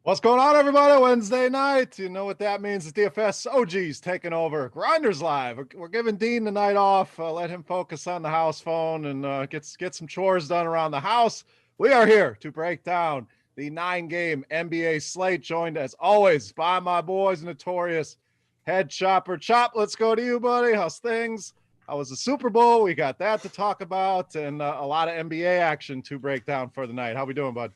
What's going on, everybody? Wednesday night. You know what that means. It's DFS OG's taking over. Grinderslive. We're giving Dean the night off. Let him focus on the house phone and get some chores done around the house. We are here to break down the 9-game NBA slate, joined as always by my boys, Notorious Head Chopper. Chop, let's go to you, buddy. How's things? How was the Super Bowl? We got that to talk about, and a lot of NBA action to break down for the night. How we doing, bud?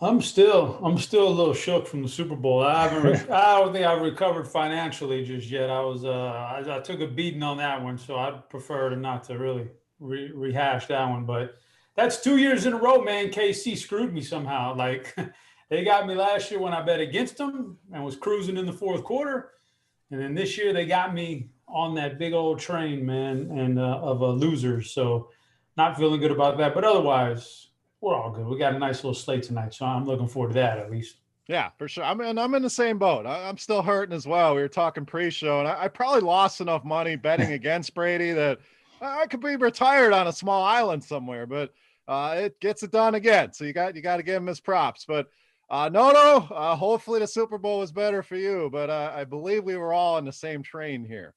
I'm still a little shook from the Super Bowl. I don't think I've recovered financially just yet. I took a beating on that one, so I'd prefer to not to really rehash that one. But that's 2 years in a row, man. KC screwed me somehow. Like they got me last year when I bet against them and was cruising in the fourth quarter, and then this year they got me on that big old train, man, and of a loser. So not feeling good about that. But otherwise, we're all good. We got a nice little slate tonight, so I'm looking forward to that at least. Yeah, for sure. I'm in the same boat. I'm still hurting as well. We were talking pre-show, and I probably lost enough money betting against Brady that I could be retired on a small island somewhere. But it gets it done again. So you got to give him his props. But no. Hopefully the Super Bowl was better for you. But I believe we were all on the same train here.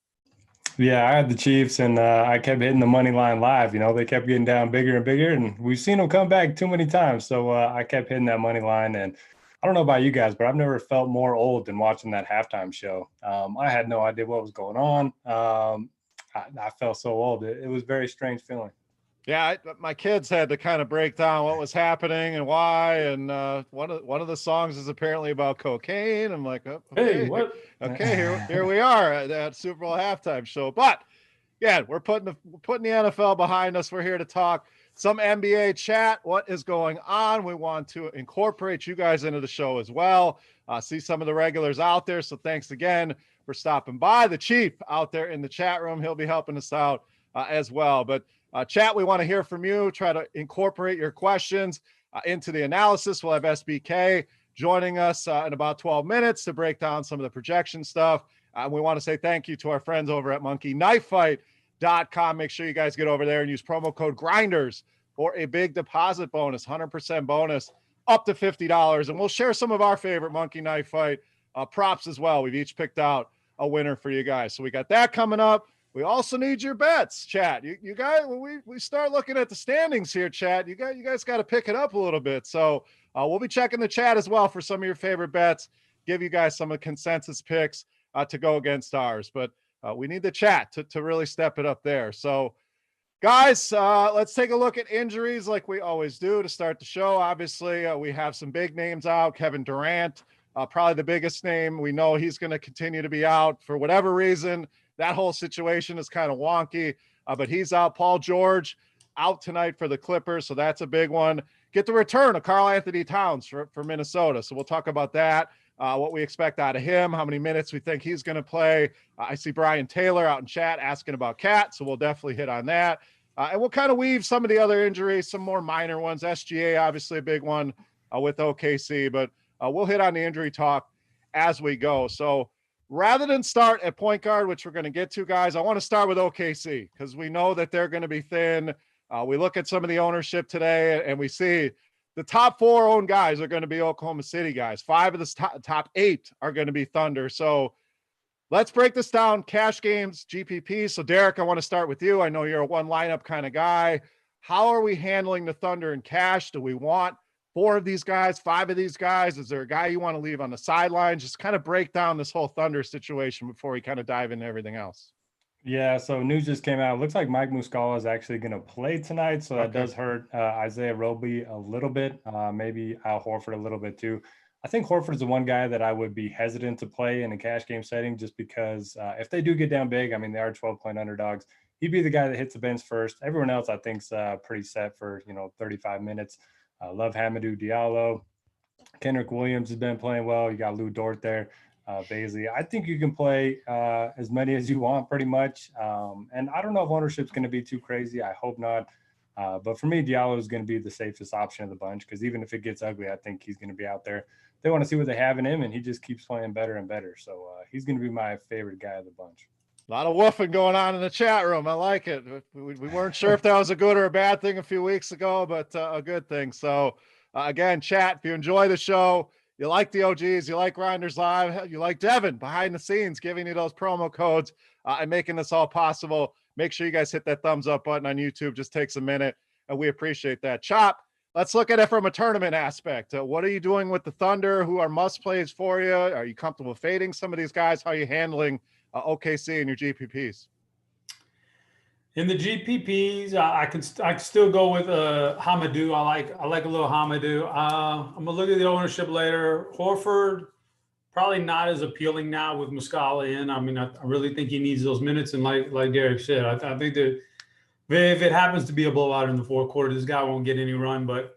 Yeah, I had the Chiefs, and I kept hitting the money line live. They kept getting down bigger and bigger, and we've seen them come back too many times. So I kept hitting that money line, and I don't know about you guys, but I've never felt more old than watching that halftime show. I had no idea what was going on. I felt so old. It was a very strange feeling. Yeah, my kids had to kind of break down what was happening and why. And one of the songs is apparently about cocaine. I'm like, oh, okay, Hey, what? here we are at that Super Bowl halftime show. But yeah, we're putting the NFL behind us. We're here to talk some NBA chat. What is going on? We want to incorporate you guys into the show as well. See some of the regulars out there. So thanks again for stopping by. The Chief out there in the chat room, he'll be helping us out as well. But chat, we want to hear from you. Try to incorporate your questions into the analysis. We'll have SBK joining us in about 12 minutes to break down some of the projection stuff. We want to say thank you to our friends over at monkeyknifefight.com. Make sure you guys get over there and use promo code Grinders for a big deposit bonus, 100% bonus, up to $50. And we'll share some of our favorite Monkey Knife Fight props as well. We've each picked out a winner for you guys. So we got that coming up. We also need your bets, chat. You guys, when we start looking at the standings here, chat, you guys got to pick it up a little bit. So we'll be checking the chat as well for some of your favorite bets, give you guys some of the consensus picks to go against ours. But we need the chat to really step it up there. So, guys, let's take a look at injuries like we always do to start the show. Obviously, we have some big names out. Kevin Durant, probably the biggest name. We know he's going to continue to be out for whatever reason. That whole situation is kind of wonky, but he's out. Paul George out tonight for the Clippers, so that's a big one. Get the return of Karl Anthony Towns for Minnesota, so we'll talk about that, what we expect out of him, how many minutes we think he's going to play. I see Brian Taylor out in chat asking about Cat, so we'll definitely hit on that. And we'll kind of weave some of the other injuries, some more minor ones. SGA, obviously a big one with OKC, but we'll hit on the injury talk as we go. So rather than start at point guard, which we're going to get to, guys, I want to start with OKC because we know that they're going to be thin. We look at some of the ownership today and we see the top 4 owned guys are going to be Oklahoma City guys. 5 of the top 8 are going to be Thunder. So let's break this down. Cash games, GPP. So Derek, I want to start with you. I know you're a one lineup kind of guy. How are we handling the Thunder in cash? Do we want 4 of these guys, 5 of these guys? Is there a guy you want to leave on the sidelines? Just kind of break down this whole Thunder situation before we kind of dive into everything else. Yeah, so news just came out. It looks like Mike Muscala is actually going to play tonight, so that does hurt Isaiah Roby a little bit, maybe Al Horford a little bit too. I think Horford is the one guy that I would be hesitant to play in a cash game setting just because if they do get down big, I mean, they are 12-point underdogs. He'd be the guy that hits the bench first. Everyone else, I think, is pretty set for 35 minutes. Love Hamidou Diallo. Kendrick Williams has been playing well. You got Lou Dort there. Baisley. I think you can play as many as you want pretty much. And I don't know if ownership's going to be too crazy. I hope not. But for me, Diallo is going to be the safest option of the bunch because even if it gets ugly, I think he's going to be out there. They want to see what they have in him, and he just keeps playing better and better. So he's going to be my favorite guy of the bunch. A lot of woofing going on in the chat room. I like it. We weren't sure if that was a good or a bad thing a few weeks ago, but a good thing. So, again, chat, if you enjoy the show, you like the OGs, you like Grinderslive, you like Devin behind the scenes, giving you those promo codes and making this all possible. Make sure you guys hit that thumbs up button on YouTube. Just takes a minute, and we appreciate that. Chop, let's look at it from a tournament aspect. What are you doing with the Thunder? Who are must-plays for you? Are you comfortable fading some of these guys? How are you handling OKC and your GPPs? In the GPPs, I can still go with Hamadou. I like a little Hamadou. I'm gonna look at the ownership later. Horford, probably not as appealing now with Muscala in. I mean, I really think he needs those minutes. And like Derek said, I think that if it happens to be a blowout in the fourth quarter, this guy won't get any run. But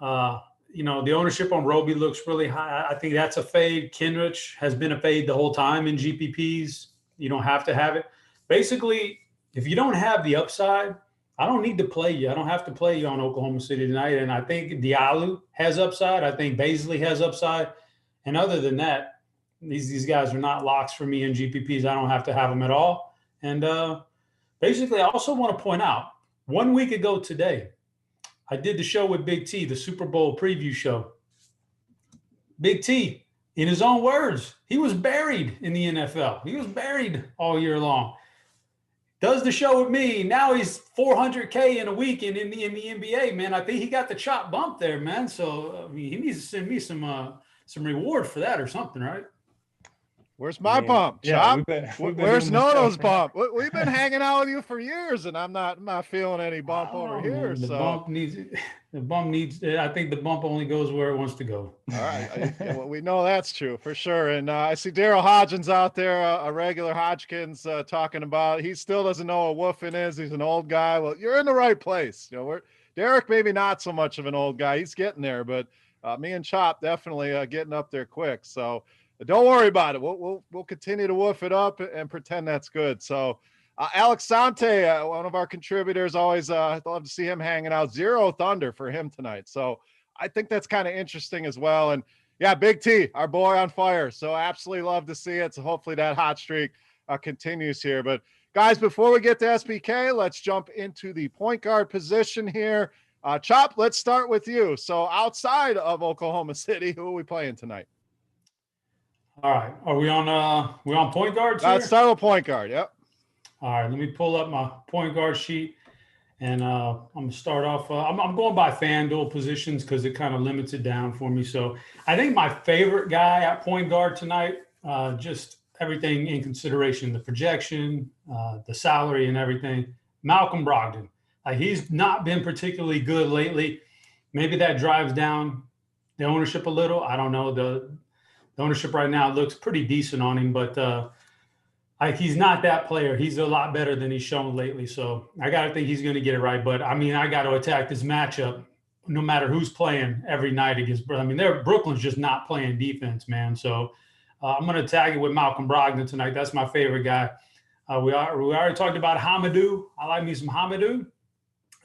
the ownership on Roby looks really high. I think that's a fade. Kenrich has been a fade the whole time in GPPs. You don't have to have it. Basically, if you don't have the upside, I don't need to play you. I don't have to play you on Oklahoma City tonight. And I think Diallo has upside. I think Baisley has upside. And other than that, these guys are not locks for me in GPPs. I don't have to have them at all. And basically, I also want to point out, 1 week ago today, I did the show with Big T, the Super Bowl preview show. Big T, in his own words, he was buried in the NFL. He was buried all year long. Does the show with me. Now he's $400K in a week in the NBA, man. I think he got the chop bump there, man. So I mean, he needs to send me some reward for that or something, right? Where's my bump, Chop? Where's Nono's bump? We've been hanging out with you for years, and I'm not feeling any bump over here. Man, the bump needs. I think the bump only goes where it wants to go. All right, well, we know that's true for sure. And I see Daryl Hodgins out there, a regular Hodgkins, talking about he still doesn't know what woofing is. He's an old guy. Well, you're in the right place. Derek maybe not so much of an old guy. He's getting there, but me and Chop definitely getting up there quick. So. Don't worry about it. We'll continue to woof it up and pretend that's good. So, Alex Sante, one of our contributors, always love to see him hanging out. 0 Thunder for him tonight. So, I think that's kind of interesting as well. And yeah, Big T, our boy on fire. So, absolutely love to see it. So, hopefully that hot streak continues here. But guys, before we get to SBK, let's jump into the point guard position here. Chop, let's start with you. So, outside of Oklahoma City, who are we playing tonight? All right. Are we on point guards here? Let's start with point guard. Yep. All right. Let me pull up my point guard sheet, and I'm going to start off. I'm going by Fanduel positions because it kind of limits it down for me. So I think my favorite guy at point guard tonight, just everything in consideration, the projection, the salary and everything, Malcolm Brogdon. He's not been particularly good lately. Maybe that drives down the ownership a little. I don't know. The ownership right now looks pretty decent on him, but he's not that player. He's a lot better than he's shown lately. So I got to think he's going to get it right. But, I mean, I got to attack this matchup no matter who's playing every night against – I mean, Brooklyn's just not playing defense, man. So I'm going to attack it with Malcolm Brogdon tonight. That's my favorite guy. We already talked about Hamadou. I like me some Hamadou.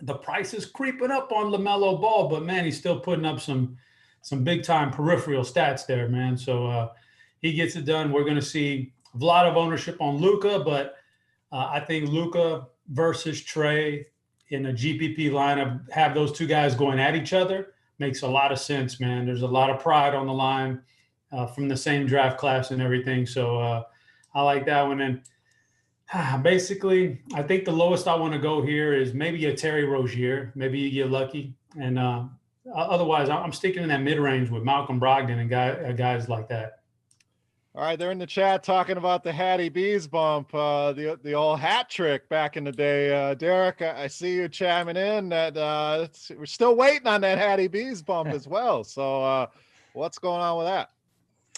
The price is creeping up on LaMelo Ball, but, man, he's still putting up some big-time peripheral stats there, man. So he gets it done. We're going to see a lot of ownership on Luka, but I think Luka versus Trey in a GPP lineup, have those two guys going at each other, makes a lot of sense, man. There's a lot of pride on the line from the same draft class and everything. So I like that one. And basically, I think the lowest I want to go here is maybe a Terry Rozier. Maybe you get lucky. And otherwise, I'm sticking in that mid-range with Malcolm Brogdon and guys like that. All right, they're in the chat talking about the Hattie B's bump, the old hat trick back in the day. Derek, I see you chiming in that we're still waiting on that Hattie B's bump as well. So what's going on with that?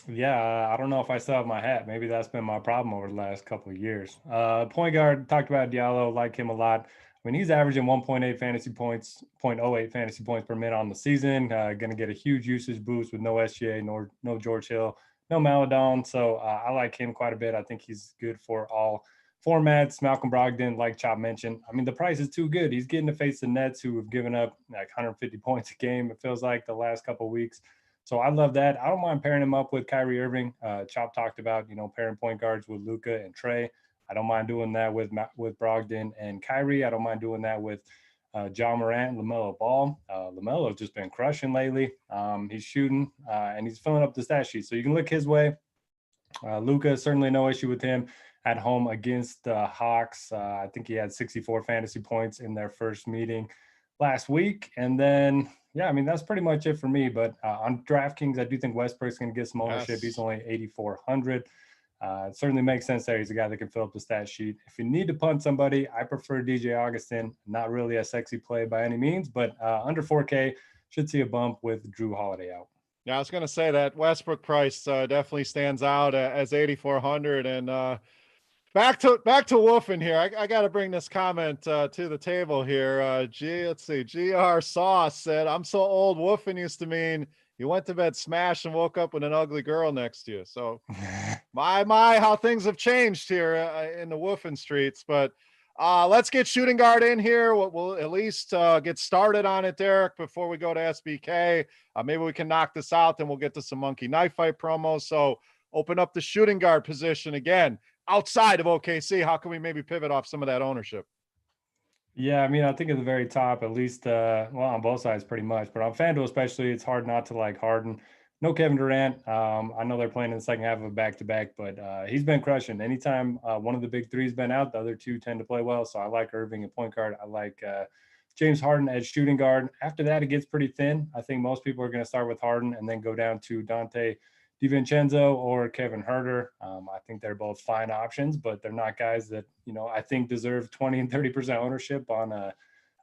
Yeah, I don't know if I still have my hat. Maybe that's been my problem over the last couple of years. Point guard, talked about Diallo, like him a lot. I mean, he's averaging 1.8 fantasy points, 0.08 fantasy points per minute on the season. Going to get a huge usage boost with no SGA, no George Hill, no Maladon. So I like him quite a bit. I think he's good for all formats. Malcolm Brogdon, like Chop mentioned, I mean, the price is too good. He's getting to face the Nets, who have given up like 150 points a game, it feels like, the last couple of weeks. So I love that. I don't mind pairing him up with Kyrie Irving. Chop talked about, pairing point guards with Luka and Trey. I don't mind doing that with Brogdon and Kyrie. I don't mind doing that with John Morant, LaMelo Ball. LaMelo's just been crushing lately. He's shooting and he's filling up the stat sheet. So you can look his way. Luka, certainly no issue with him at home against the Hawks. I think he had 64 fantasy points in their first meeting last week. And then, yeah, I mean, that's pretty much it for me. But on DraftKings, I do think Westbrook's going to get some ownership. Yes. He's only 8,400. It certainly makes sense there. He's a guy that can fill up the stat sheet. If you need to punt somebody, I prefer DJ Augustin. Not really a sexy play by any means, but under 4K, should see a bump with Drew Holiday out. Yeah, I was going to say that Westbrook price definitely stands out as 8,400. And back to woofing here. I got to bring this comment to the table here. Let's see. GR Sauce said, "I'm so old. Woofing used to mean you went to bed smashed and woke up with an ugly girl next to you." So my, how things have changed here in the woofing streets. But let's get shooting guard in here. We'll at least get started on it, Derek, before we go to SBK. Maybe we can knock this out, then we'll get to some monkey knife fight promos. So open up the shooting guard position again outside of OKC. How can we maybe pivot off some of that ownership? Yeah, I mean, I think at the very top, at least, well, on both sides pretty much, but on FanDuel especially, it's hard not to like Harden. No Kevin Durant. I know they're playing in the second half of a back-to-back, but he's been crushing. Anytime one of the big three's been out, the other two tend to play well. So I like Irving at point guard. I like James Harden as shooting guard. After that, it gets pretty thin. I think most people are going to start with Harden and then go down to Dante Divincenzo or Kevin Huerter. I think they're both fine options, but they're not guys that, I think deserve 20 and 30% ownership on a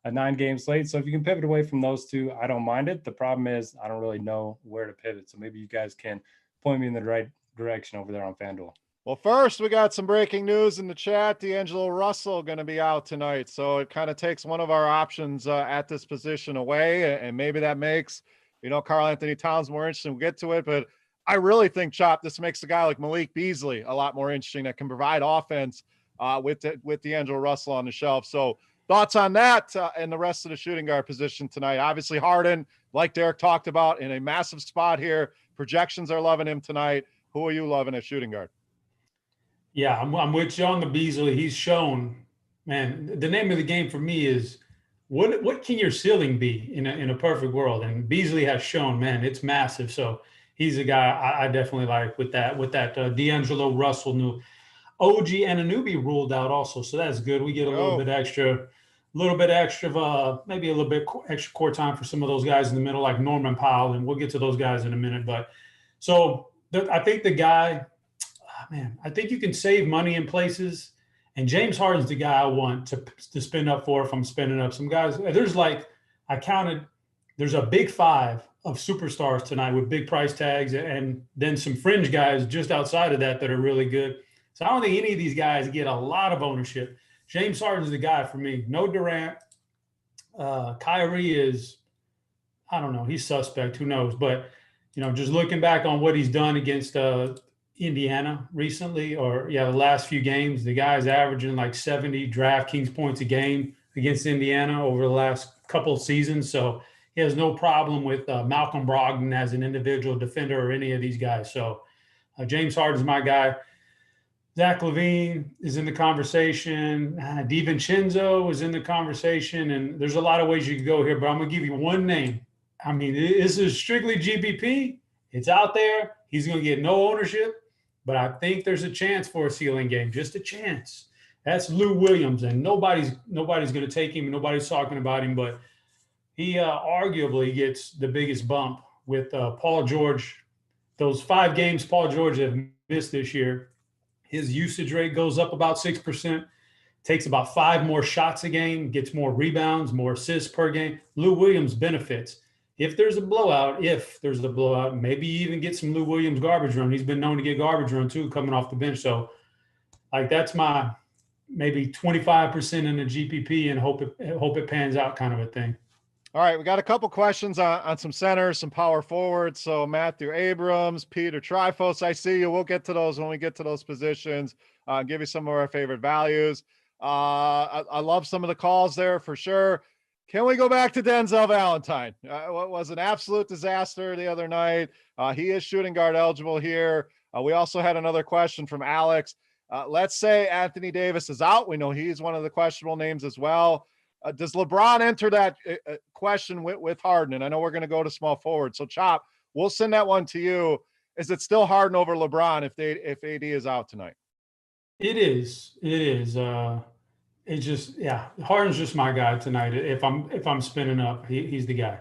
9-game slate. So if you can pivot away from those two, I don't mind it. The problem is I don't really know where to pivot. So maybe you guys can point me in the right direction over there on FanDuel. Well, first, we got some breaking news in the chat. D'Angelo Russell going to be out tonight. So it kind of takes one of our options at this position away. And maybe that makes, Karl Anthony Towns more interesting. We'll get to it. But I really think, Chop, this makes a guy like Malik Beasley a lot more interesting that can provide offense with D'Angelo Russell on the shelf. So thoughts on that and the rest of the shooting guard position tonight? Obviously, Harden, like Derek talked about, in a massive spot here. Projections are loving him tonight. Who are you loving at shooting guard? Yeah, I'm with you on the Beasley. He's shown, man, the name of the game for me is what can your ceiling be in a perfect world? And Beasley has shown, man, it's massive. So he's a guy I definitely like with that D'Angelo Russell new. OG Anunoby ruled out also, so that's good. We get a little bit extra, maybe a little bit extra court time for some of those guys in the middle, like Norman Powell, and we'll get to those guys in a minute. But so I think the guy, I think you can save money in places, and James Harden's the guy I want to spend up for if I'm spending up. Some guys, there's a big five of superstars tonight with big price tags, and then some fringe guys just outside of that are really good. So I don't think any of these guys get a lot of ownership. James Harden's the guy for me. No Durant. Kyrie is, I don't know, he's suspect. Who knows? But, just looking back on what he's done against Indiana recently, the last few games, the guy's averaging like 70 DraftKings points a game against Indiana over the last couple of seasons. So he has no problem with Malcolm Brogdon as an individual defender or any of these guys. So James Harden's my guy. Zach LaVine is in the conversation. DiVincenzo is in the conversation. And there's a lot of ways you could go here, but I'm going to give you one name. I mean, this is strictly GPP. It's out there. He's going to get no ownership, but I think there's a chance for a ceiling game, just a chance. That's Lou Williams, and nobody's going to take him. Nobody's talking about him, but he arguably gets the biggest bump with Paul George. Those 5 games Paul George have missed this year, his usage rate goes up about 6%, takes about 5 more shots a game, gets more rebounds, more assists per game. Lou Williams benefits. If there's a blowout, maybe you even get some Lou Williams garbage run. He's been known to get garbage run too, coming off the bench. So, that's my maybe 25% in the GPP and hope it pans out kind of a thing. All right, we got a couple questions on some centers, some power forwards. So Matthew Abrams, Peter Trifos, I see you. We'll get to those when we get to those positions. Give you some of our favorite values. I love some of the calls there for sure. Can we go back to Denzel Valentine? What was an absolute disaster the other night. He is shooting guard eligible here. We also had another question from Alex. Let's say Anthony Davis is out. We know he's one of the questionable names as well. Does LeBron enter that question with Harden? And I know we're going to go to small forward. So Chop, we'll send that one to you. Is it still Harden over LeBron if AD is out tonight? It is. It's just, yeah, Harden's just my guy tonight. If I'm spinning up, he's the guy.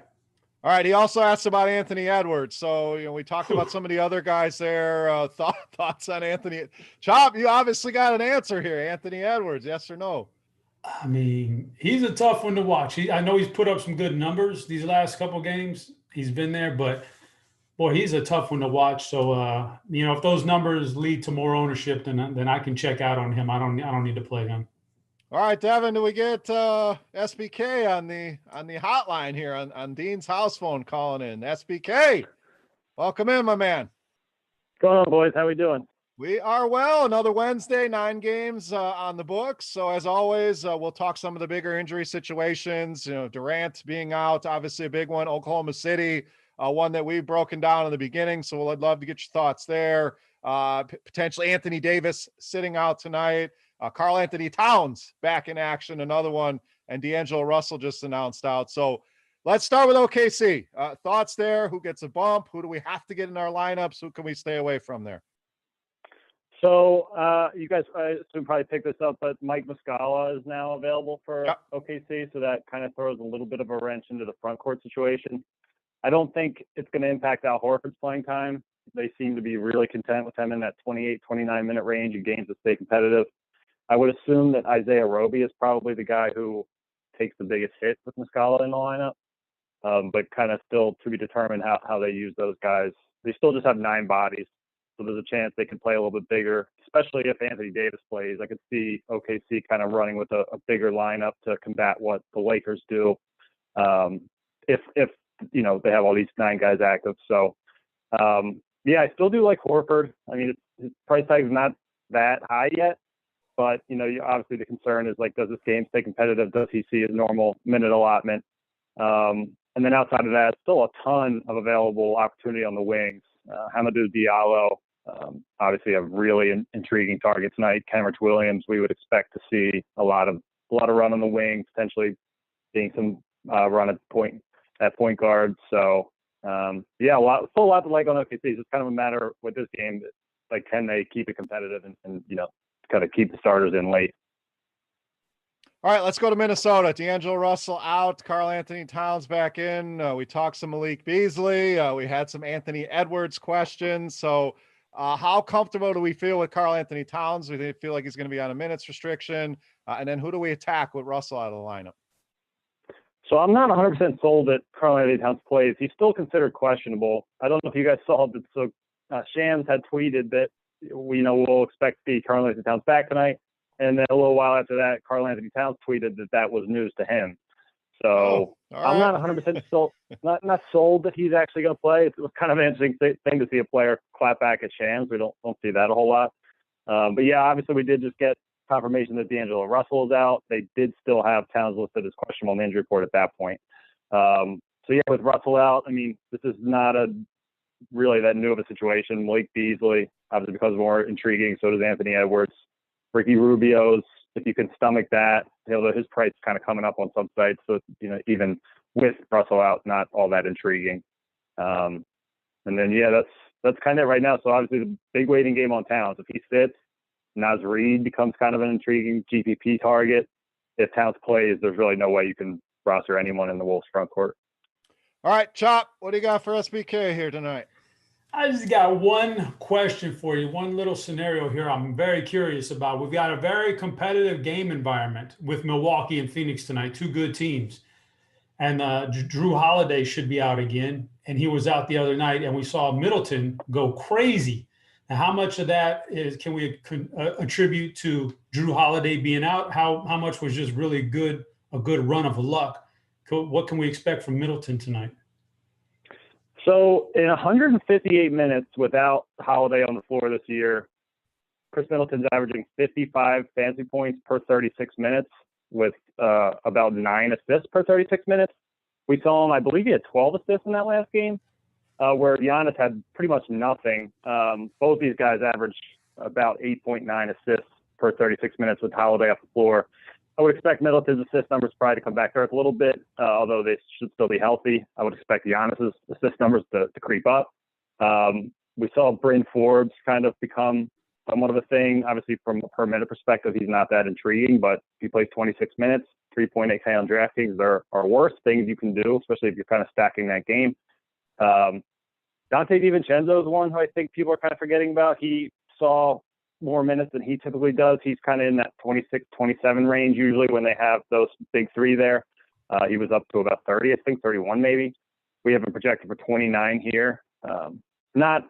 All right. He also asked about Anthony Edwards. So, we talked about some of the other guys there. Thoughts on Anthony? Chop, you obviously got an answer here. Anthony Edwards, yes or no? I mean, he's a tough one to watch. I know he's put up some good numbers these last couple games. He's been there, but boy, he's a tough one to watch. So, if those numbers lead to more ownership, then I can check out on him. I don't need to play him. All right, Devin, do we get SBK on the hotline here on Dean's house phone calling in? SBK, welcome in, my man. What's going on, boys? How we doing? We are well. Another Wednesday, 9 games on the books. So as always, we'll talk some of the bigger injury situations. Durant being out, obviously a big one. Oklahoma City, one that we've broken down in the beginning. So I'd love to get your thoughts there. Potentially Anthony Davis sitting out tonight. Karl Anthony Towns back in action, another one, and D'Angelo Russell just announced out. So let's start with OKC. Thoughts there? Who gets a bump? Who do we have to get in our lineups? Who can we stay away from there? So you guys, I assume, probably pick this up, but Mike Muscala is now available for OKC, so that kind of throws a little bit of a wrench into the front court situation. I don't think it's going to impact Al Horford's playing time. They seem to be really content with him in that 28, 29-minute range in games that stay competitive. I would assume that Isaiah Roby is probably the guy who takes the biggest hit with Muscala in the lineup, but kind of still to be determined how they use those guys. They still just have 9 bodies. So there's a chance they can play a little bit bigger, especially if Anthony Davis plays. I could see OKC kind of running with a bigger lineup to combat what the Lakers do. If they have all these 9 guys active. So I still do like Horford. I mean, his price tag is not that high yet, but obviously the concern is does this game stay competitive? Does he see his normal minute allotment? And then outside of that, still a ton of available opportunity on the wings. Hamidou Diallo, obviously a really intriguing target tonight. Kenrich Williams, we would expect to see a lot of run on the wing, potentially seeing some run at point guard. So still a lot to like on OKC. It's kind of a matter with this game, can they keep it competitive and kind of keep the starters in late. All right, let's go to Minnesota. D'Angelo Russell out, Karl Anthony Towns back in. We talked some Malik Beasley. We had some Anthony Edwards questions. So how comfortable do we feel with Karl Anthony Towns? We feel like he's going to be on a minutes restriction. And then who do we attack with Russell out of the lineup? So I'm not 100% sold that Karl Anthony Towns plays. He's still considered questionable. I don't know if you guys saw that. So Shams had tweeted that we'll expect to see Karl Anthony Towns back tonight. And then a little while after that, Karl Anthony Towns tweeted that was news to him. So I'm not 100% sold, not sold that he's actually going to play. It was kind of an interesting thing to see a player clap back at Shams. We don't see that a whole lot. But yeah, obviously we did just get confirmation that D'Angelo Russell is out. They did still have Towns listed as questionable on the injury report at that point. With Russell out, I mean, this is not really that new of a situation. Malik Beasley, obviously because more intriguing. So does Anthony Edwards. Ricky Rubio's, if you can stomach that, his price is kind of coming up on some sites. So, even with Russell out, not all that intriguing. And then, that's kind of it right now. So obviously the big waiting game on Towns. If he sits, Naz Reid becomes kind of an intriguing GPP target. If Towns plays, there's really no way you can roster anyone in the Wolves front court. All right, Chop, what do you got for SBK here tonight? I just got one question for you, one little scenario here I'm very curious about. We've got a very competitive game environment with Milwaukee and Phoenix tonight, 2 good teams. And Drew Holiday should be out again, and he was out the other night, and we saw Middleton go crazy. Now, how much of that can we attribute to Drew Holiday being out? How much was just really a good run of luck? What can we expect from Middleton tonight? So in 158 minutes without Holiday on the floor this year, Chris Middleton's averaging 55 fantasy points per 36 minutes with about 9 assists per 36 minutes. We saw him, I believe he had 12 assists in that last game, where Giannis had pretty much nothing. Both these guys averaged about 8.9 assists per 36 minutes with Holiday off the floor. I would expect Middleton's assist numbers probably to come back there a little bit, although they should still be healthy. I would expect Giannis's assist numbers to creep up. We saw Bryn Forbes kind of become somewhat of a thing. Obviously, from a per minute perspective, he's not that intriguing, but if he plays 26 minutes, 3.8K on DraftKings, there are worse things you can do, especially if you're kind of stacking that game. Dante Divincenzo is one who I think people are kind of forgetting about. He saw more minutes than he typically does. He's kind of in that 26, 27 range usually when they have those big three there. He was up to about 30, I think 31 maybe. We have him projected for 29 here. Not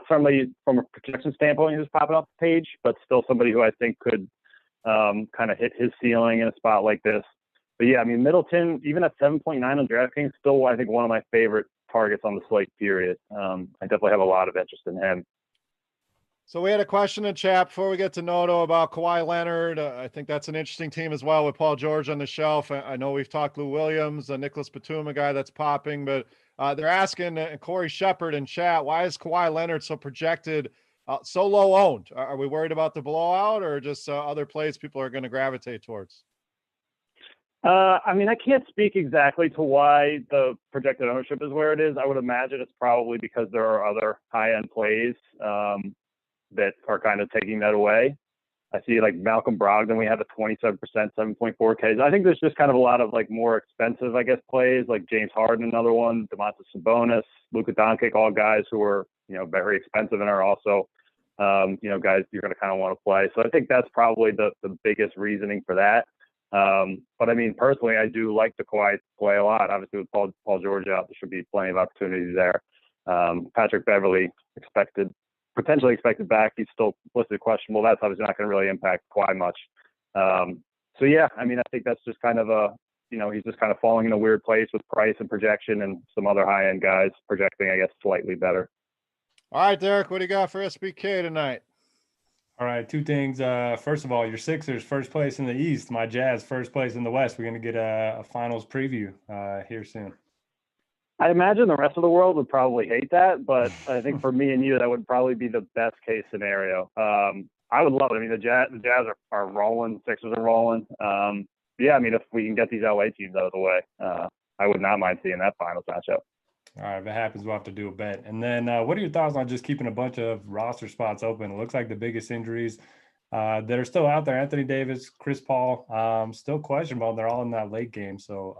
somebody from a projection standpoint who's popping off the page, but still somebody who I think could kind of hit his ceiling in a spot like this. But yeah, I mean, Middleton, even at 7.9 on DraftKings, still I think one of my favorite targets on the slate, period. I definitely have a lot of interest in him. So we had a question in chat before we get to Noto about Kawhi Leonard. I think that's an interesting team as well with Paul George on the shelf. I know we've talked Lou Williams, Nicholas Batum, a guy that's popping, but they're asking Corey Shepard in chat, why is Kawhi Leonard so projected, so low owned? Are we worried about the blowout or just other plays people are going to gravitate towards? I mean, I can't speak exactly to why the projected ownership is where it is. I would imagine it's probably because there are other high-end plays that are kind of taking that away. I see like Malcolm Brogdon, we have a 27%, 7.4K. I think there's just kind of a lot of like more expensive, I guess, plays like James Harden, another one, Domantas Sabonis, Luka Doncic, all guys who are, very expensive and are also, guys you're going to kind of want to play. So I think that's probably the biggest reasoning for that. But I mean, personally, I do like the Kawhi play a lot. Obviously, with Paul George out, there should be plenty of opportunities there. Patrick Beverley potentially expected back. He's still listed questionable. That's obviously not going to really impact Kawhi much. So yeah, I mean, I think that's just kind of he's just kind of falling in a weird place with price and projection, and some other high-end guys projecting, I guess, slightly better. All right, Derek, what do you got for SBK tonight? All right, two things. First of all, your Sixers first place in the East, my Jazz first place in the West. We're going to get a finals preview here soon. I imagine the rest of the world would probably hate that, but I think for me and you, that would probably be the best case scenario. I would love it. I mean, the Jazz are rolling, Sixers are rolling. Yeah, I mean, if we can get these LA teams out of the way, I would not mind seeing that finals matchup. All right, if it happens, we'll have to do a bet. And then what are your thoughts on just keeping a bunch of roster spots open? It looks like the biggest injuries that are still out there, Anthony Davis, Chris Paul, still questionable. They're all in that late game. So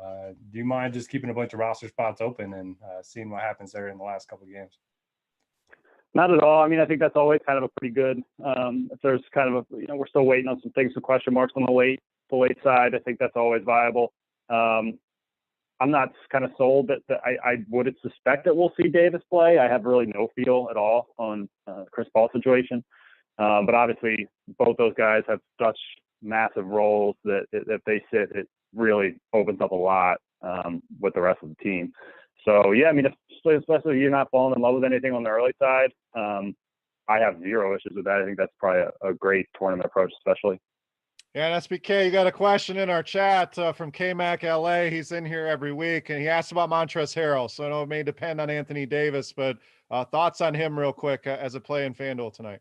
do you mind just keeping a bunch of roster spots open and seeing what happens there in the last couple of games? Not at all. I mean, I think that's always kind of a pretty good, if there's kind of we're still waiting on some things, some question marks on the late side. I think that's always viable. I'm not kind of sold that I would suspect that we'll see Davis play. I have really no feel at all on Chris Paul situation. But obviously both those guys have such massive roles that if they sit, it really opens up a lot with the rest of the team. So yeah, I mean, especially if you're not falling in love with anything on the early side, I have zero issues with that. I think that's probably a great tournament approach, especially. Yeah, and SBK, you got a question in our chat from KMac LA. He's in here every week, and he asked about Montrezl Harrell. So I know it may depend on Anthony Davis, but thoughts on him real quick as a play in Fanduel tonight.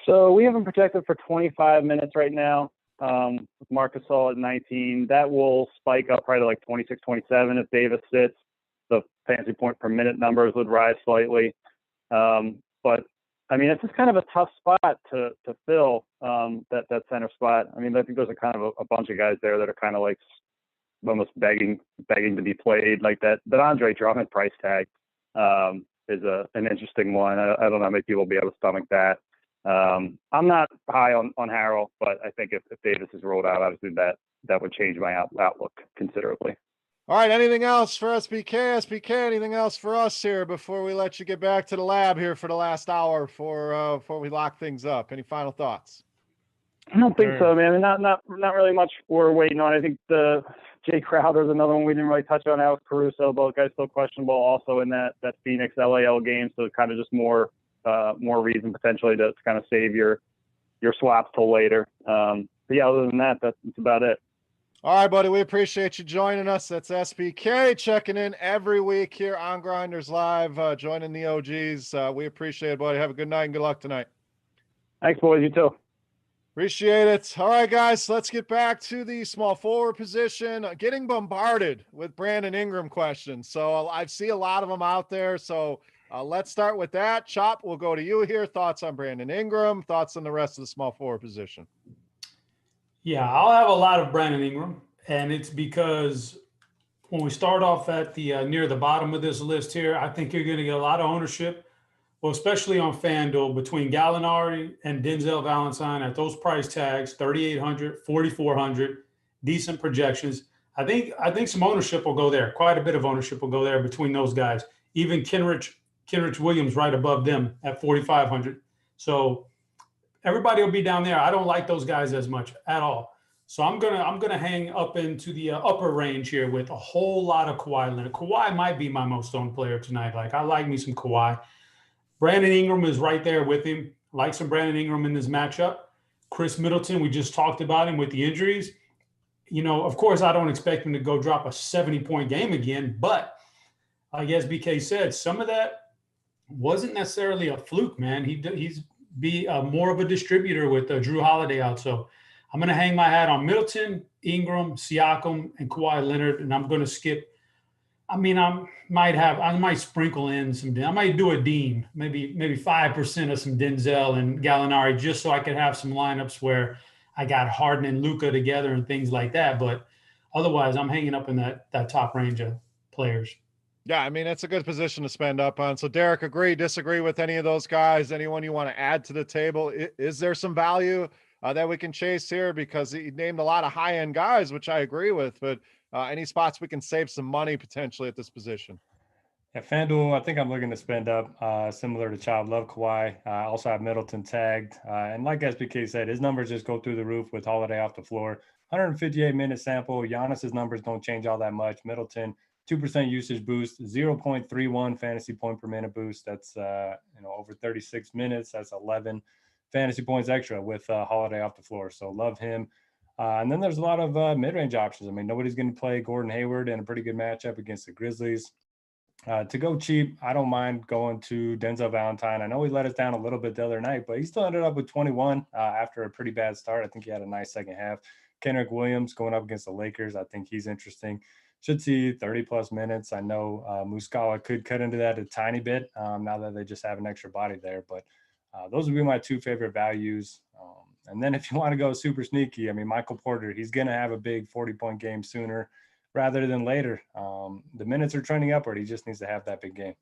So we have him projected for 25 minutes right now with Marc Gasol at 19. That will spike up probably to like 26, 27 if Davis sits. The fantasy point per minute numbers would rise slightly. But I mean, it's just kind of a tough spot to fill that center spot. I mean, I think there's a kind of a bunch of guys there that are kind of like almost begging to be played. Like that Andre Drummond price tag is an interesting one. I don't know how many people will be able to stomach that. I'm not high on Harrell, but I think if Davis is rolled out, obviously that would change my outlook considerably. All right. Anything else for SBK? SBK, anything else for us here before we let you get back to the lab here for the last hour before we lock things up? Any final thoughts? I don't think so, man. Not really much we're waiting on. I think the Jay Crowder's another one we didn't really touch on. Alex Caruso, both guys still questionable also in that Phoenix LAL game. So kind of just more reason potentially to kind of save your swaps till later. But yeah, other than that, that's about it. All right, buddy. We appreciate you joining us. That's SBK checking in every week here on Grinderslive, joining the OGs. We appreciate it, buddy. Have a good night and good luck tonight. Thanks, boys. You too. Appreciate it. All right, guys, let's get back to the small forward position. Getting bombarded with Brandon Ingram questions. So I see a lot of them out there. So let's start with that. Chop, we'll go to you here. Thoughts on Brandon Ingram, thoughts on the rest of the small forward position. Yeah, I'll have a lot of Brandon Ingram, and it's because when we start off at the near the bottom of this list here, I think you're going to get a lot of ownership, well, especially on FanDuel, between Gallinari and Denzel Valentine at those price tags, 3,800, 4,400, decent projections. I think some ownership will go there. Quite a bit of ownership will go there between those guys. Even Kenrich Williams right above them at 4,500. So everybody will be down there. I don't like those guys as much at all. So I'm gonna hang up into the upper range here with a whole lot of Kawhi Leonard. Kawhi might be my most owned player tonight. Like, I like me some Kawhi. Brandon Ingram is right there with him. Like some Brandon Ingram in this matchup. Chris Middleton, we just talked about him with the injuries. You know, of course, I don't expect him to go drop a 70-point game again, but like SBK said, some of that wasn't necessarily a fluke, man. He's more of a distributor with Drew Holiday out. So I'm going to hang my hat on Middleton, Ingram, Siakam, and Kawhi Leonard, and I'm going to skip. I mean, I might sprinkle in I might do a Dean, maybe 5% of some Denzel and Gallinari, just so I could have some lineups where I got Harden and Luka together and things like that. But otherwise, I'm hanging up in that top range of players. Yeah, I mean, it's a good position to spend up on. So, Derek, agree, disagree with any of those guys? Anyone you want to add to the table? Is there some value that we can chase here? Because he named a lot of high-end guys, which I agree with, but any spots we can save some money potentially at this position? Yeah, FanDuel, I think I'm looking to spend up similar to Child. Love Kawhi. I also have Middleton tagged. And like SBK said, his numbers just go through the roof with Holiday off the floor. 158-minute sample. Giannis's numbers don't change all that much. Middleton, 2% usage boost, 0.31 fantasy point per minute boost. That's over 36 minutes. That's 11 fantasy points extra with Holiday off the floor. So love him. And then there's a lot of mid-range options. I mean, nobody's going to play Gordon Hayward in a pretty good matchup against the Grizzlies. To go cheap, I don't mind going to Denzel Valentine. I know he let us down a little bit the other night, but he still ended up with 21 after a pretty bad start. I think he had a nice second half. Kenrich Williams going up against the Lakers. I think he's interesting. Should see 30-plus minutes. I know Muscala could cut into that a tiny bit now that they just have an extra body there. But those would be my two favorite values. And then if you want to go super sneaky, I mean, Michael Porter, he's going to have a big 40-point game sooner rather than later. The minutes are trending upward. He just needs to have that big game.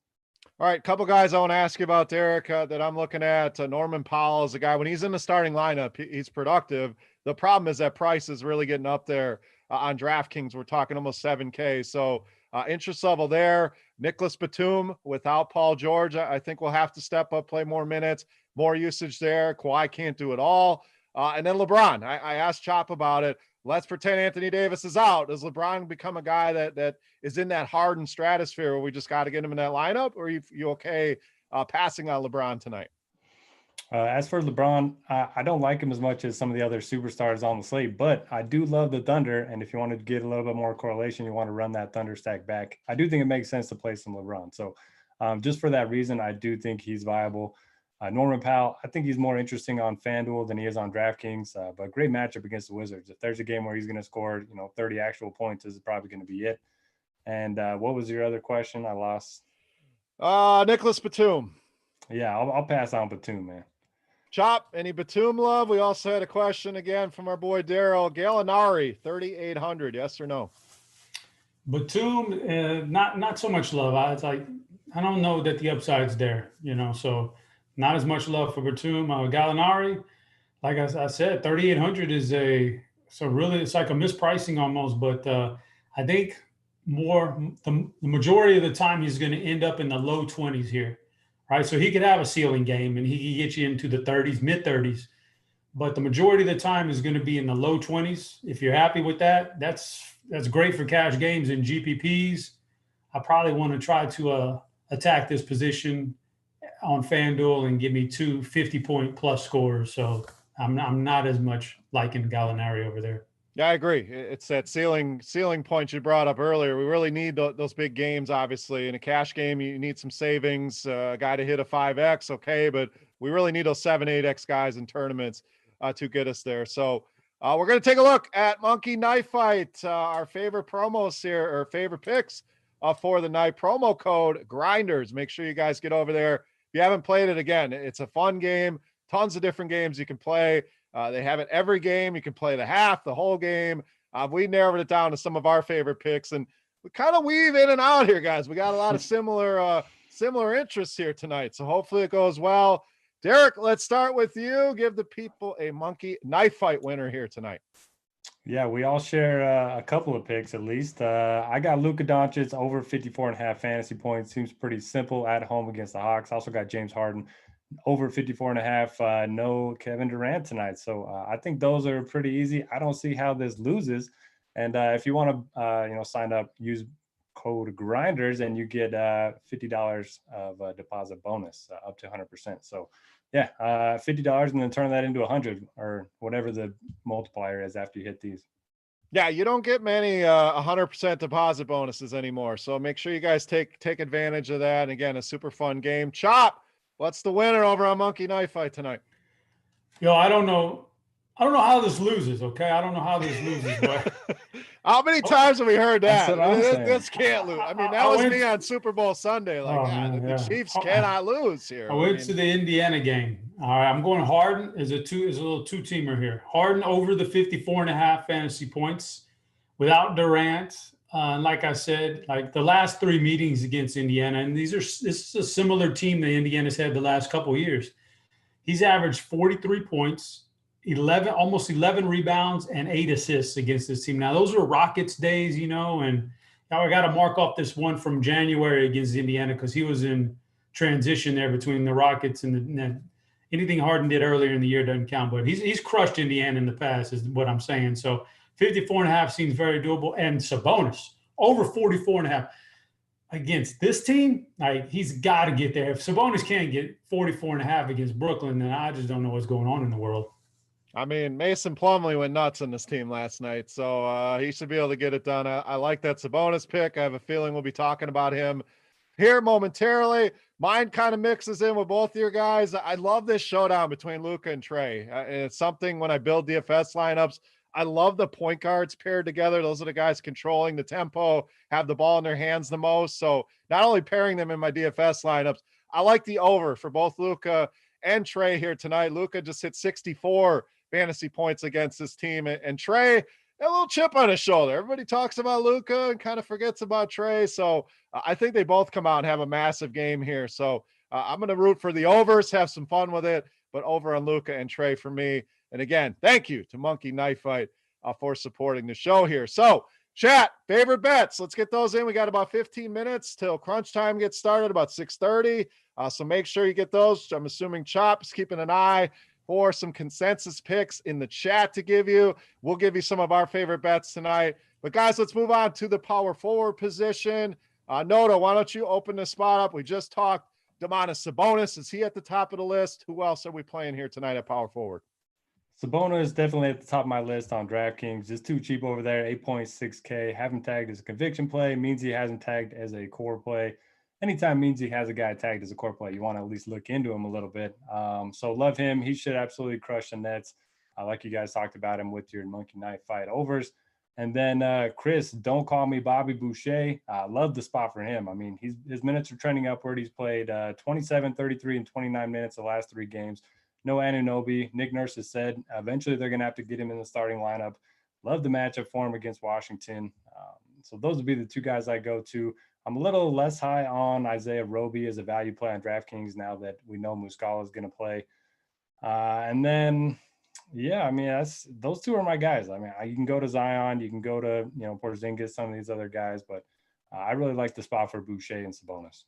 All right, couple guys I want to ask you about, Derek, that I'm looking at. Norman Powell is a guy, when he's in the starting lineup, he's productive. The problem is that price is really getting up there on DraftKings. We're talking almost 7K. So interest level there. Nicholas Batum without Paul George, I think we'll have to step up, play more minutes, more usage there. Kawhi can't do it all. And then LeBron, I asked Chop about it. Let's pretend Anthony Davis is out. Does LeBron become a guy that is in that Harden stratosphere where we just got to get him in that lineup? Or are you okay passing on LeBron tonight? As for LeBron, I don't like him as much as some of the other superstars on the slate, but I do love the Thunder. And if you want to get a little bit more correlation, you want to run that Thunder stack back. I do think it makes sense to play some LeBron. So just for that reason, I do think he's viable. Norman Powell, I think he's more interesting on FanDuel than he is on DraftKings, but great matchup against the Wizards. If there's a game where he's going to score, 30 actual points, this is probably going to be it. And what was your other question? I lost. Nicholas Batum. Yeah, I'll pass on Batum, man. Chop, any Batum love? We also had a question again from our boy Daryl. Gallinari, 3,800, yes or no? Batum, not so much love. I don't know that the upside's there, so not as much love for Batum. Gallinari, like I said, 3,800 is it's like a mispricing almost, but I think the majority of the time he's going to end up in the low 20s here, right? So he could have a ceiling game and he could get you into the 30s, mid 30s, but the majority of the time is going to be in the low 20s. If you're happy with that, that's great for cash games and GPPs. I probably want to try to attack this position on FanDuel and give me 2 50-point plus scores. So I'm not as much liking Gallinari over there. Yeah, I agree. It's that ceiling point you brought up earlier. We really need those big games, obviously. In a cash game, you need some savings, a guy to hit a 5X, okay, but we really need those 7, 8X guys in tournaments. to get us there. So we're going to take a look at Monkey Knife Fight, our favorite promos here, or favorite picks for the night. Promo code Grinders. Make sure you guys get over there. If you haven't played it, again, it's a fun game. Tons of different games you can play. They have it every game. You can play the half, the whole game. We narrowed it down to some of our favorite picks, and we kind of weave in and out here, guys. We got a lot of similar interests here tonight, so hopefully it goes well. Derek, let's start with you. Give the people a Monkey Knife Fight winner here tonight. Yeah, we all share a couple of picks at least. I got Luka Doncic over 54.5 fantasy points. Seems pretty simple at home against the Hawks. Also got James Harden over 54.5. No Kevin Durant tonight. So I think those are pretty easy. I don't see how this loses. And if you want to, sign up, use code Grinders, and you get $50 of a deposit bonus up to 100%. So yeah, $50 and then turn that into 100 or whatever the multiplier is after you hit these. Yeah, you don't get many 100% deposit bonuses anymore. So make sure you guys take advantage of that. And again, a super fun game. Chop, what's the winner over on Monkey Knife Fight tonight? I don't know how this loses, okay? I don't know how this loses, but how many times have we heard that? This can't lose. I mean, that was me on Super Bowl Sunday. Like, the Chiefs cannot lose here. I went to the Indiana game. All right, I'm going Harden is a little two-teamer here. Harden over the 54.5 fantasy points without Durant. Like I said, like the last three meetings against Indiana, and this is a similar team that Indiana's had the last couple of years. He's averaged 43 points. Almost 11 rebounds and 8 assists against this team. Now those were Rockets days, and now I got to mark off this one from January against Indiana because he was in transition there between the Rockets and anything Harden did earlier in the year doesn't count, but he's crushed Indiana in the past is what I'm saying. So 54.5 seems very doable. And Sabonis over 44.5 against this team. Like he's got to get there. If Sabonis can't get 44.5 against Brooklyn, then I just don't know what's going on in the world. I mean, Mason Plumlee went nuts on this team last night, so he should be able to get it done. I like that Sabonis pick. I have a feeling we'll be talking about him here momentarily. Mine kind of mixes in with both of your guys. I love this showdown between Luka and Trey. And it's something when I build DFS lineups, I love the point guards paired together. Those are the guys controlling the tempo, have the ball in their hands the most. So not only pairing them in my DFS lineups, I like the over for both Luka and Trey here tonight. Luka just hit 64 fantasy points against this team, and Trey, a little chip on his shoulder. Everybody talks about Luka and kind of forgets about Trey. So I think they both come out and have a massive game here. So I'm going to root for the overs, have some fun with it, but over on Luka and Trey for me. And again, thank you to Monkey Knife Fight for supporting the show here. So chat, favorite bets. Let's get those in. We got about 15 minutes till crunch time gets started, about 6:30. So make sure you get those. I'm assuming Chop's keeping an eye for some consensus picks in the chat to give you. We'll give you some of our favorite bets tonight. But guys, let's move on to the power forward position. Noto, why don't you open the spot up? We just talked Domantas Sabonis. Is he at the top of the list? Who else are we playing here tonight at power forward? Sabonis is definitely at the top of my list on DraftKings. Just too cheap over there, 8.6K. Haven't tagged as a conviction play. Means he hasn't tagged as a core play. Anytime means he has a guy tagged as a core play, you want to at least look into him a little bit. So love him. He should absolutely crush the Nets. Like you guys talked about him with your Monkey Knife Fight overs. And then Chris, don't call me Bobby Boucher. Love the spot for him. I mean, his minutes are trending upward. He's played 27, 33, and 29 minutes the last 3 games. No Anunoby. Nick Nurse has said eventually they're going to have to get him in the starting lineup. Love the matchup for him against Washington. So those would be the 2 guys I go to. I'm a little less high on Isaiah Roby as a value play on DraftKings now that we know Muscala is going to play. And then, yeah, I mean, those 2 are my guys. I mean, you can go to Zion, you can go to, Porzingis, some of these other guys, but I really like the spot for Boucher and Sabonis.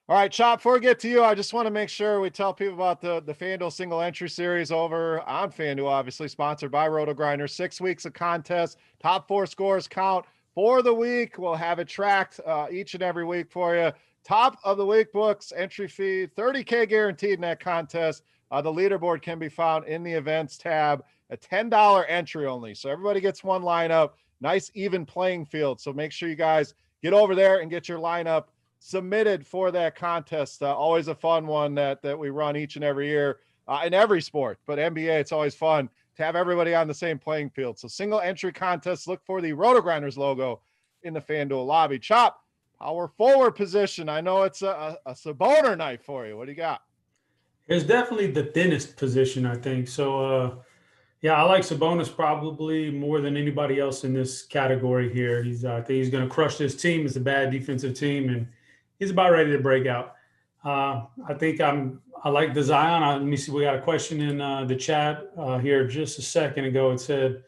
All right, Chop, before we get to you, I just want to make sure we tell people about the FanDuel single entry series over on FanDuel, obviously sponsored by Rotogrinders. 6 weeks of contest, top 4 scores count for the week. We'll have it tracked each and every week for you. Top of the week books, entry fee, $30K guaranteed in that contest. The leaderboard can be found in the events tab, a $10 entry only. So everybody gets one lineup, nice even playing field. So make sure you guys get over there and get your lineup submitted for that contest. Always a fun one that we run each and every year. in every sport, but NBA, it's always fun to have everybody on the same playing field. So single entry contests, look for the Rotogrinders logo in the Fanduel lobby. Chop, power forward position. I know it's a Saboner night for you. What do you got? It's definitely the thinnest position, I think. So, yeah, I like Sabonis probably more than anybody else in this category here. I think he's going to crush this team. It's a bad defensive team, and he's about ready to break out. I like the Zion. Let me see. We got a question in the chat here just a second ago. It said,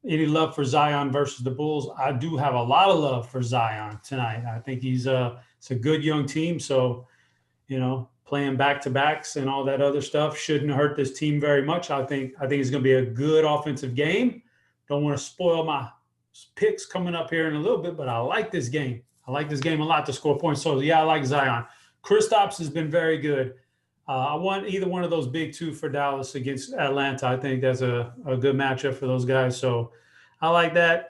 any love for Zion versus the Bulls? I do have a lot of love for Zion tonight. I think it's a good young team. So, playing back-to-backs and all that other stuff shouldn't hurt this team very much. I think it's going to be a good offensive game. Don't want to spoil my picks coming up here in a little bit, but I like this game. I like this game a lot to score points. So, yeah, I like Zion. Kristaps has been very good. I want either one of those big two for Dallas against Atlanta. I think that's a good matchup for those guys. So I like that.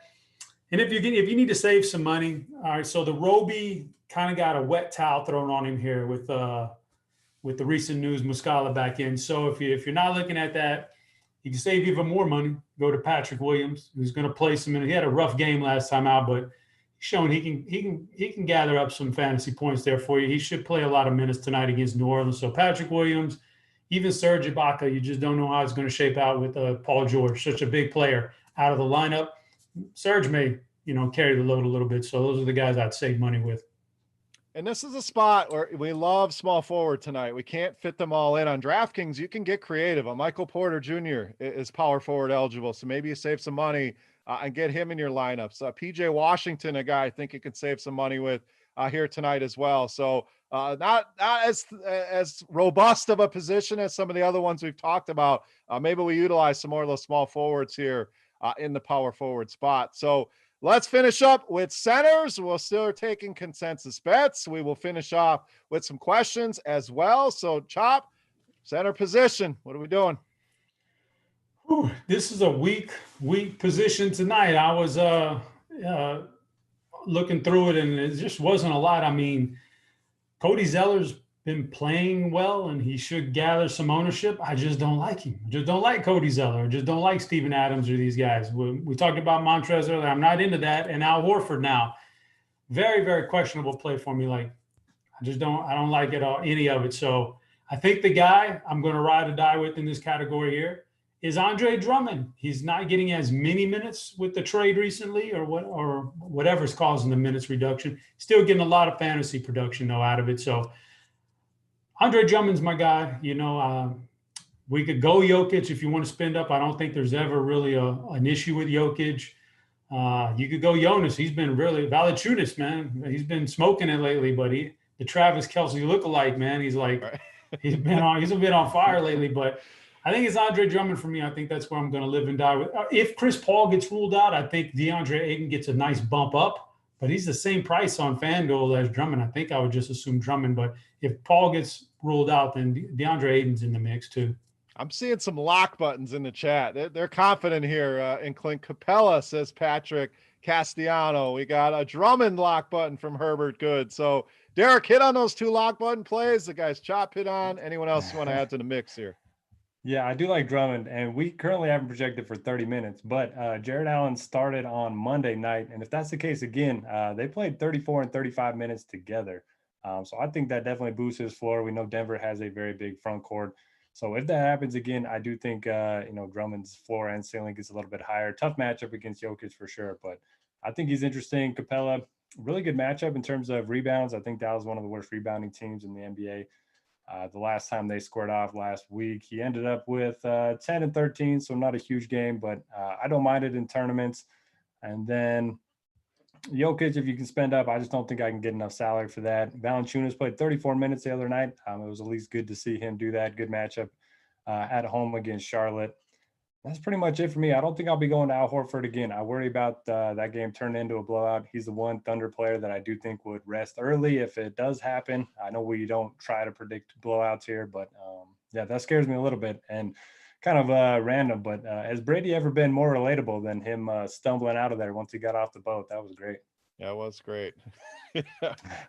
And if you need to save some money, all right, so the Roby kind of got a wet towel thrown on him here with the recent news, Muscala back in. So if you're not looking at that, you can save even more money. Go to Patrick Williams, who's going to play some minutes. He had a rough game last time out, but he's shown he can gather up some fantasy points there for you. He should play a lot of minutes tonight against New Orleans. So Patrick Williams, even Serge Ibaka, you just don't know how it's going to shape out with Paul George, such a big player out of the lineup. Serge may carry the load a little bit. So those are the guys I'd save money with. And this is a spot where we love small forward tonight. We can't fit them all in on DraftKings. You can get creative. A Michael Porter Jr. is power forward eligible, so maybe you save some money and get him in your lineups. PJ Washington, a guy I think you can save some money with here tonight as well. So not as robust of a position as some of the other ones we've talked about. Maybe we utilize some more of those small forwards here in the power forward spot. So let's finish up with centers. We'll still taking consensus bets. We will finish off with some questions as well. So, Chop, center position. What are we doing? This is a weak position tonight. I was looking through it, and it just wasn't a lot. I mean, Cody Zeller's been playing well, and he should gather some ownership. I just don't like him. I just don't like Cody Zeller. I just don't like Steven Adams or these guys. We talked about Montrezl earlier. I'm not into that. And Al Horford now. Very, very questionable play for me. Like, I don't like it all, any of it. So I think the guy I'm going to ride or die with in this category here is Andre Drummond. He's not getting as many minutes with the trade recently or whatever's causing the minutes reduction. Still getting a lot of fantasy production, though, out of it. So Andre Drummond's my guy. We could go Jokic if you want to spend up. I don't think there's ever really an issue with Jokic. You could go Jonas. He's been really Valanciunas, man. He's been smoking it lately, but the Travis Kelce lookalike, man. He's like, right. he's been on fire lately. But I think it's Andre Drummond for me. I think that's where I'm going to live and die with. If Chris Paul gets ruled out, I think DeAndre Ayton gets a nice bump up. But he's the same price on FanDuel as Drummond. I think I would just assume Drummond. But if Paul gets ruled out, then DeAndre Ayton's in the mix too. I'm seeing some lock buttons in the chat. They're confident here. In Clint Capella, says Patrick Castellano. We got a Drummond lock button from Herbert Good. So, Derek, hit on those two lock button plays. The guys Chop hit on. Anyone else want to add to the mix here? Yeah, I do like Drummond, and we currently haven't projected for 30 minutes, but Jared Allen started on Monday night, and if that's the case again, they played 34 and 35 minutes together. So I think that definitely boosts his floor. We know Denver has a very big front court. So if that happens again, I do think, Drummond's floor and ceiling gets a little bit higher. Tough matchup against Jokic for sure, but I think he's interesting. Capella, really good matchup in terms of rebounds. I think that was one of the worst rebounding teams in the NBA. The last time they squared off last week, he ended up with 10 and 13, so not a huge game, but I don't mind it in tournaments. And then Jokic, if you can spend up, I just don't think I can get enough salary for that. Valanciunas played 34 minutes the other night. It was at least good to see him do that. Good matchup at home against Charlotte. That's pretty much it for me. I don't think I'll be going to Al Horford again. I worry about that game turning into a blowout. He's the one Thunder player that I do think would rest early if it does happen. I know we don't try to predict blowouts here, but that scares me a little bit and kind of random. But has Brady ever been more relatable than him stumbling out of there once he got off the boat? That was great. Yeah, it was great.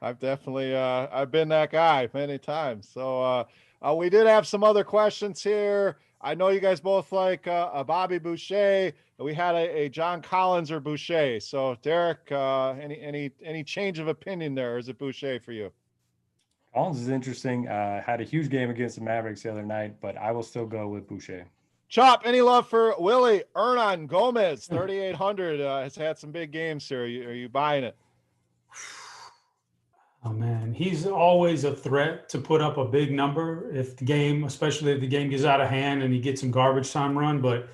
I've definitely I've been that guy many times. So we did have some other questions here. I know you guys both like a Bobby Boucher. We had a John Collins or Boucher. So Derek, any change of opinion there? Or is it Boucher for you? Collins is interesting. Had a huge game against the Mavericks the other night, but I will still go with Boucher. Chop, any love for Willie Hernan Gomez? 3,800 has had some big games here. Are you buying it? Oh man, he's always a threat to put up a big number if the game, especially if the game gets out of hand and he gets some garbage time run. But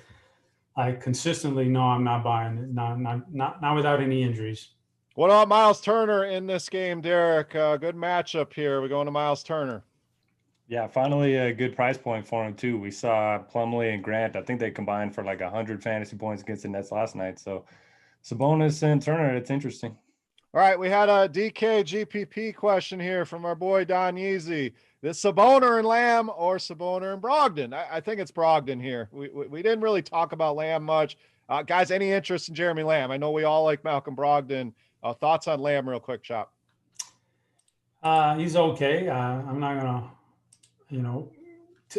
I consistently know I'm not buying it. Not without any injuries. What about Miles Turner in this game, Derek? Good matchup here. We're going to Miles Turner. Yeah, finally a good price point for him too. We saw Plumlee and Grant. I think they combined for like 100 fantasy points against the Nets last night. So Sabonis and Turner, it's interesting. All right, we had a DK GPP question here from our boy Don Yeezy. This Saboner and Lamb or Saboner and Brogdon? I think it's Brogdon here. We didn't really talk about Lamb much. Guys, any interest in Jeremy Lamb? I know we all like Malcolm Brogdon. Thoughts on Lamb real quick, Chop? He's okay. I'm not going to,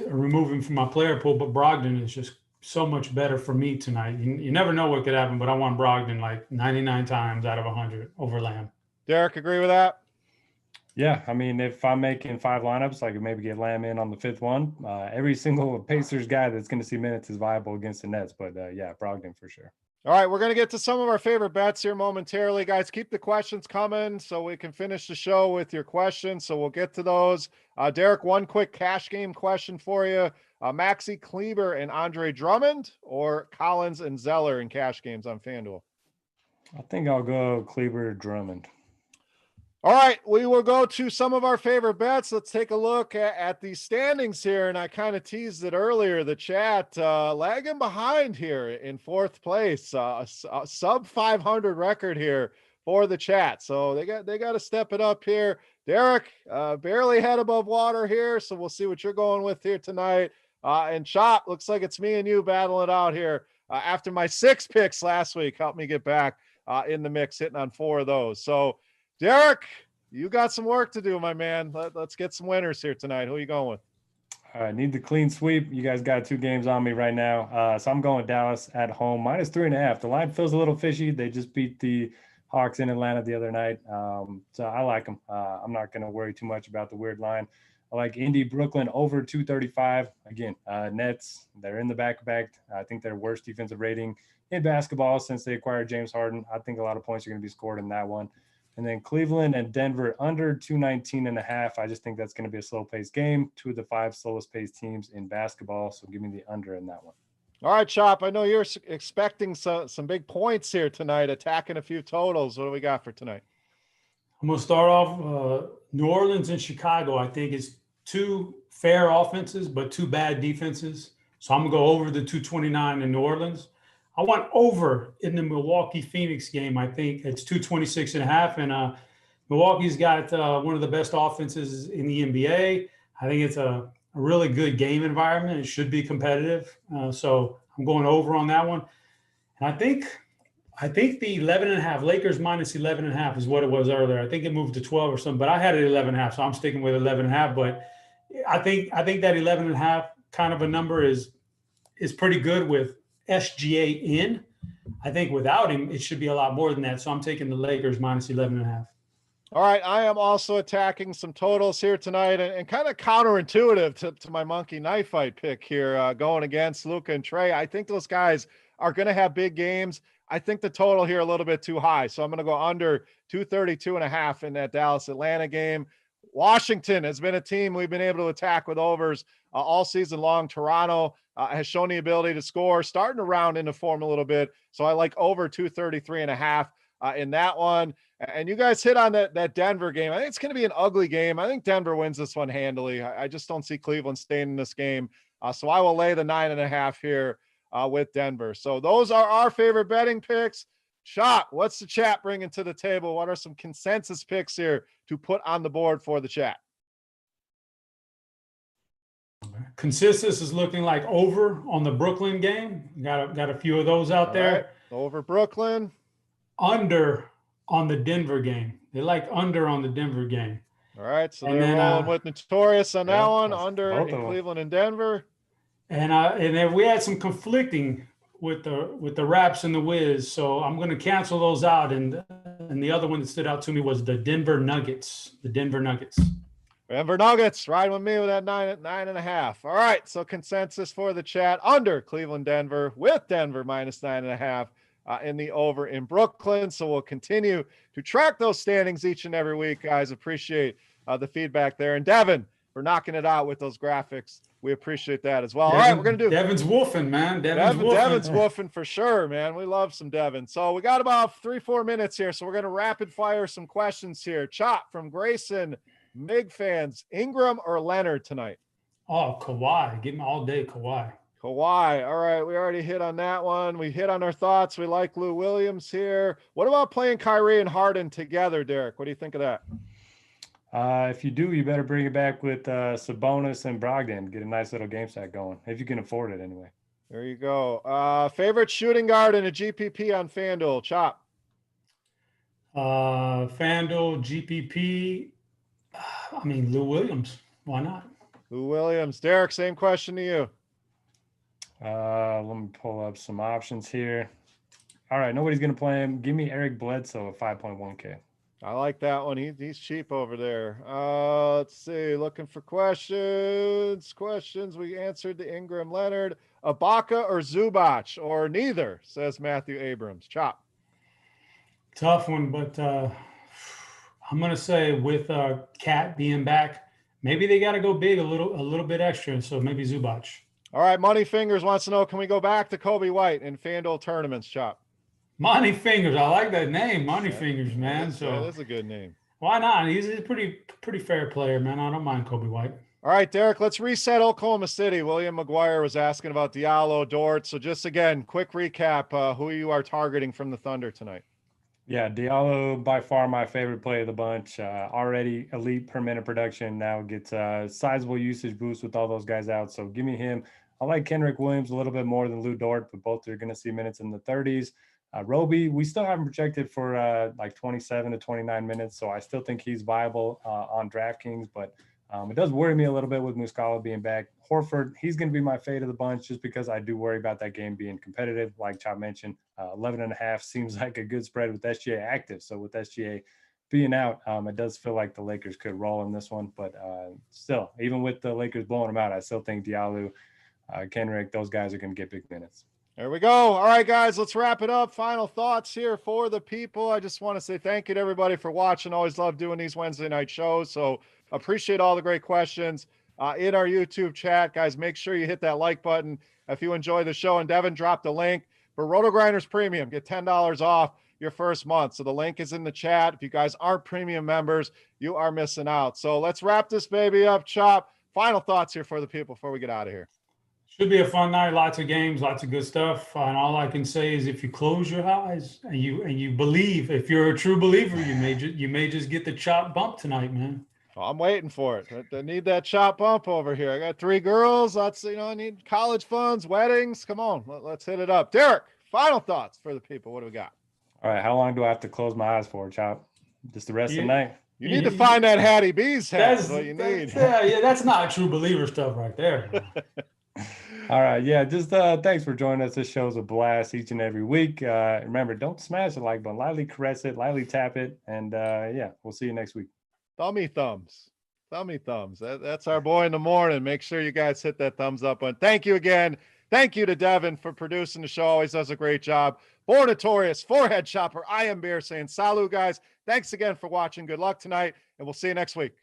remove him from my player pool, but Brogdon is just so much better for me tonight. You never know what could happen, but I want Brogdon like 99 times out of 100 over Lamb. Derek, agree with that? Yeah, I mean, if I'm making 5 lineups, I could maybe get Lamb in on the 5th one. Every single Pacers guy that's going to see minutes is viable against the Nets, but yeah, Brogdon for sure. All right, we're going to get to some of our favorite bets here momentarily. Guys, keep the questions coming so we can finish the show with your questions. So we'll get to those. Derek, one quick cash game question for you. Maxi Kleber and Andre Drummond or Collins and Zeller in cash games on FanDuel? I think I'll go Kleber Drummond. All right, we will go to some of our favorite bets. Let's take a look at the standings here. And I kind of teased it earlier, the chat lagging behind here in 4th place, a sub 500 record here for the chat. So they got to step it up here. Derek, barely head above water here. So we'll see what you're going with here tonight. And Chop, looks like it's me and you battling it out here. After my 6 picks last week, helped me get back in the mix, hitting on 4 of those. So Derek, you got some work to do, my man. Let's get some winners here tonight. Who are you going with? I need the clean sweep. You guys got 2 games on me right now. So I'm going Dallas at home, -3.5. The line feels a little fishy. They just beat the Hawks in Atlanta the other night. So I like them. I'm not going to worry too much about the weird line. I like Indy, Brooklyn over 235. Again, Nets, they're in the back-to-back. I think their worst defensive rating in basketball since they acquired James Harden. I think a lot of points are going to be scored in that one. And then Cleveland and Denver under 219.5. I just think that's going to be a slow-paced game. 2 of the 5 slowest-paced teams in basketball. So give me the under in that one. All right, Chop. I know you're expecting some big points here tonight, attacking a few totals. What do we got for tonight? I'm going to start off New Orleans and Chicago. I think it's 2 fair offenses, but 2 bad defenses. So I'm going to go over the 229 in New Orleans. I want over in the Milwaukee-Phoenix game. I think it's 226.5, and Milwaukee's got one of the best offenses in the NBA. I think it's a really good game environment. It should be competitive. So I'm going over on that one. And I think the 11.5, Lakers -11.5 is what it was earlier. I think it moved to 12 or something, but I had it 11.5, so I'm sticking with 11.5. But I think that 11.5 kind of a number is pretty good with SGA in. I think without him, it should be a lot more than that. So I'm taking the Lakers -11.5. All right. I am also attacking some totals here tonight and kind of counterintuitive to my monkey knife fight pick here, going against Luka and Trey. I think those guys are going to have big games. I think the total here a little bit too high. So I'm going to go under 232.5 in that Dallas-Atlanta game. Washington has been a team we've been able to attack with overs all season long. Toronto has shown the ability to score, starting to round into form a little bit. So I like over 233.5 in that one. And you guys hit on that Denver game. I think it's going to be an ugly game. I think Denver wins this one handily. I just don't see Cleveland staying in this game. So I will lay the 9.5 here with Denver. So those are our favorite betting picks. Shot, what's the chat bringing to the table? What are some consensus picks here to put on the board for the chat? Consensus is looking like over on the Brooklyn game. Got a few of those out there. Right. Over Brooklyn. Under on the Denver game. They like under on the Denver game. All right, so And they're then, rolling with Notorious on that one, under both in of them. Cleveland and Denver. And then we had some conflicting with the Raps and the Wiz, so I'm going to cancel those out. And the other one that stood out to me was the Denver Nuggets. The Denver Nuggets. Denver Nuggets riding with me with that 9.5. All right, so consensus for the chat under Cleveland, Denver, with Denver minus 9.5 in the over in Brooklyn. So we'll continue to track those standings each and every week, guys. Appreciate the feedback there. And Devin, for knocking it out with those graphics. We appreciate that as well. All right, we're going to do Devin's woofing, man. Devin's woofing for sure, man. We love some Devin. So we got about 3-4 minutes here. So we're going to rapid fire some questions here. Chop from Grayson, Mig fans, Ingram or Leonard tonight? Oh, Kawhi. Give me all day Kawhi. Kawhi. All right, we already hit on that one. We hit on our thoughts. We like Lou Williams here. What about playing Kyrie and Harden together, Derek? What do you think of that? If you do, you better bring it back with Sabonis and Brogdon. Get a nice little game stack going, if you can afford it anyway. There you go. Favorite shooting guard in a GPP on Fanduel, Chop? Fanduel, GPP, I mean, Lou Williams. Why not? Lou Williams. Derek, same question to you. Let me pull up some options here. All right, nobody's going to play him. Give me Eric Bledsoe at 5.1K. I like that one. He's cheap over there. Let's see. Looking for questions. We answered the Ingram, Leonard, Ibaka or Zubac, or neither, says Matthew Abrams. Chop. Tough one, but I'm going to say with Cat being back, maybe they got to go big a little bit extra. So maybe Zubac. All right. Money Fingers wants to know, can we go back to Kobe White in Fanduel tournaments, Chop? Money Fingers. I like that name, Money Fingers, man. So that's a good name. Why not? He's a pretty fair player, man. I don't mind Kobe White. All right, Derek, let's reset Oklahoma City. William McGuire was asking about Diallo, Dort. So just again, quick recap, who you are targeting from the Thunder tonight. Yeah, Diallo, by far my favorite play of the bunch. Already elite per minute production. Now gets a sizable usage boost with all those guys out. So give me him. I like Kenrich Williams a little bit more than Lou Dort, but both are going to see minutes in the 30s. Roby, we still haven't projected for like 27 to 29 minutes, so I still think he's viable on DraftKings, but it does worry me a little bit with Muscala being back. Horford, he's going to be my fade of the bunch just because I do worry about that game being competitive. Like Chop mentioned, 11.5 seems like a good spread with SGA active, so with SGA being out, it does feel like the Lakers could roll in this one, but still, even with the Lakers blowing them out, I still think Diallo, Kenrich, those guys are going to get big minutes. There we go. All right, guys, let's wrap it up. Final thoughts here for the people. I just want to say thank you to everybody for watching. Always love doing these Wednesday night shows. So appreciate all the great questions in our YouTube chat. Guys, make sure you hit that like button if you enjoy the show. And Devin dropped a link for Rotogrinders Premium. Get $10 off your first month. So the link is in the chat. If you guys aren't premium members, you are missing out. So let's wrap this baby up, Chop. Final thoughts here for the people before we get out of here. Should be a fun night. Lots of games, lots of good stuff. And all I can say is, if you close your eyes and you believe, if you're a true believer, you may just get the chop bump tonight, man. Oh, I'm waiting for it. I need that chop bump over here. I got 3 girls. I need college funds, weddings. Come on, let's hit it up. Derek, final thoughts for the people. What do we got? All right, how long do I have to close my eyes for, Chop? Just the rest of the night? You need to find that Hattie B's hat. That's what you need. Yeah, that's not true believer stuff right there. All right. Yeah. Just thanks for joining us. This show's a blast each and every week. Remember, don't smash the like button. Lightly caress it, lightly tap it. And yeah, we'll see you next week. Thummy thumbs. That's our boy in the morning. Make sure you guys hit that thumbs up button. Thank you again. Thank you to Devin for producing the show. Always does a great job. For Notorious, Forehead Chopper, I am Bear saying salut, guys. Thanks again for watching. Good luck tonight, and we'll see you next week.